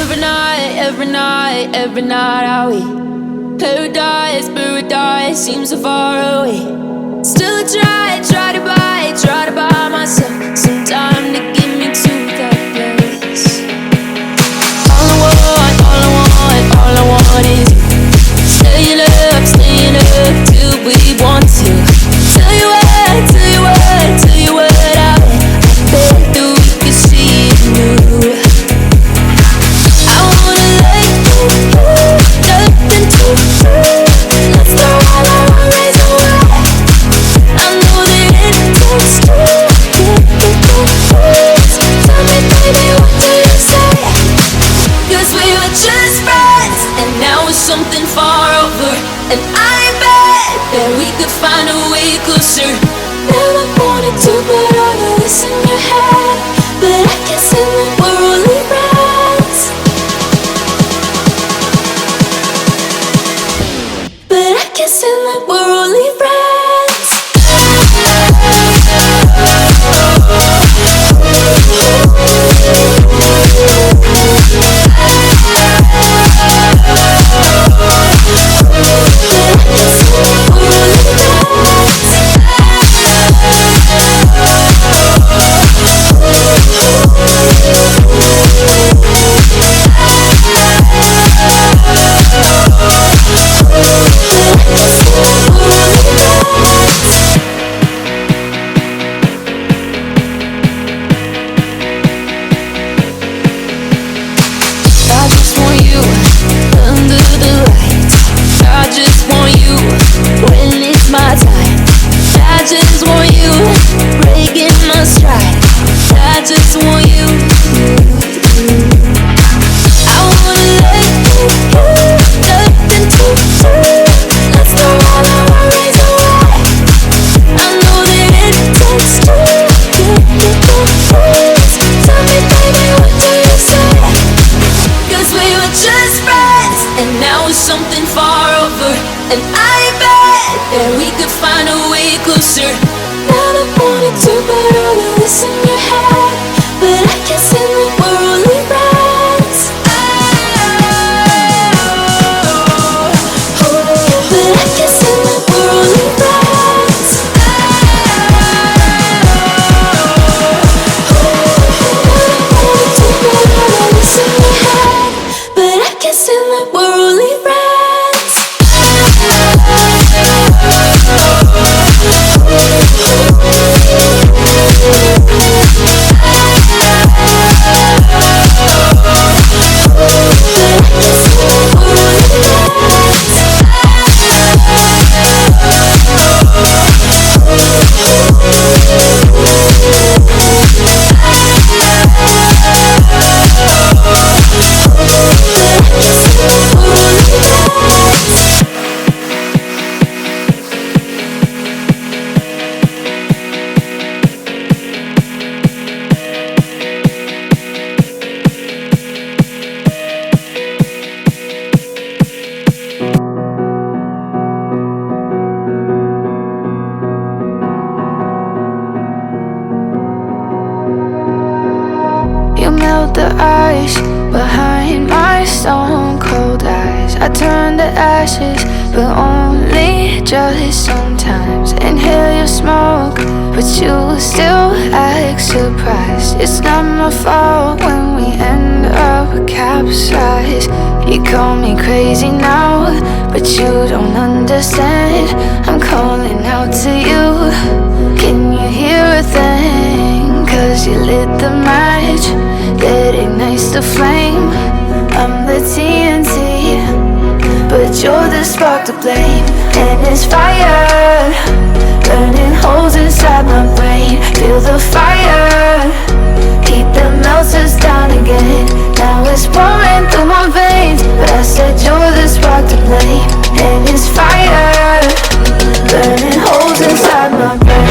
every night are we paradise, paradise seems so far away. Still I try to buy myself some time to get me to that place. All I want is you. Staying up till we want to. Tell you what I bet that we could see it new. I wanna let you nothing to prove. Let's throw all our worries away. I know that it takes two to get the words. Tell me, baby, what do you say? 'Cause we were just friends, and now it's something far over. And I bet that we could find a way closer. Never wanted to put all of this in your head, but I guess in the we're only friends. But I guess in the we're only friends. And I bet that we could find a way closer. Never wanted to put all of this in your head, but I guess in the we're only friends. But I guess in the we're only friends. Never wanted to put all of this in your head, but I guess in the we're only friends. The ice behind my stone cold eyes. I turn to ashes, but only just sometimes. Inhale your smoke, but you still act surprised. It's not my fault when we end up capsized. You call me crazy now, but you don't understand. I'm calling out to you. Can you hear a thing? 'Cause you lit the match that ignites the flame. I'm the TNT, but you're the spark to blame. And it's fire, burning holes inside my brain. Feel the fire, heat that melts us down again. Now it's pouring through my veins, but I said you're the spark to blame. And it's fire, burning holes inside my brain.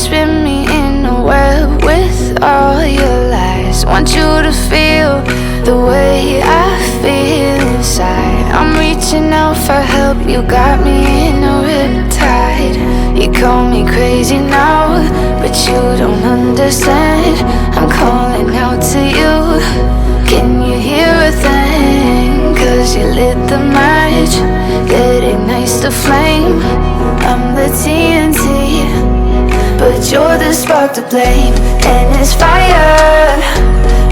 spin me in a web with all your lies. Want you to feel the way I feel inside. I'm reaching out for help, you got me in a riptide. You call me crazy now, but you don't understand. I'm calling out to you, can you hear a thing? Cause you lit the match that ignites the flame. I'm the TNT, but you're the spark to blame. And it's fire,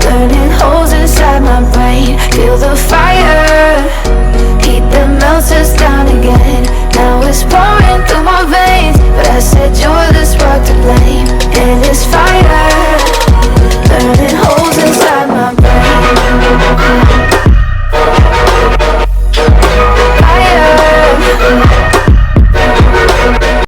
burning holes inside my brain. Feel the fire, heat that melts us down again. Now it's pouring through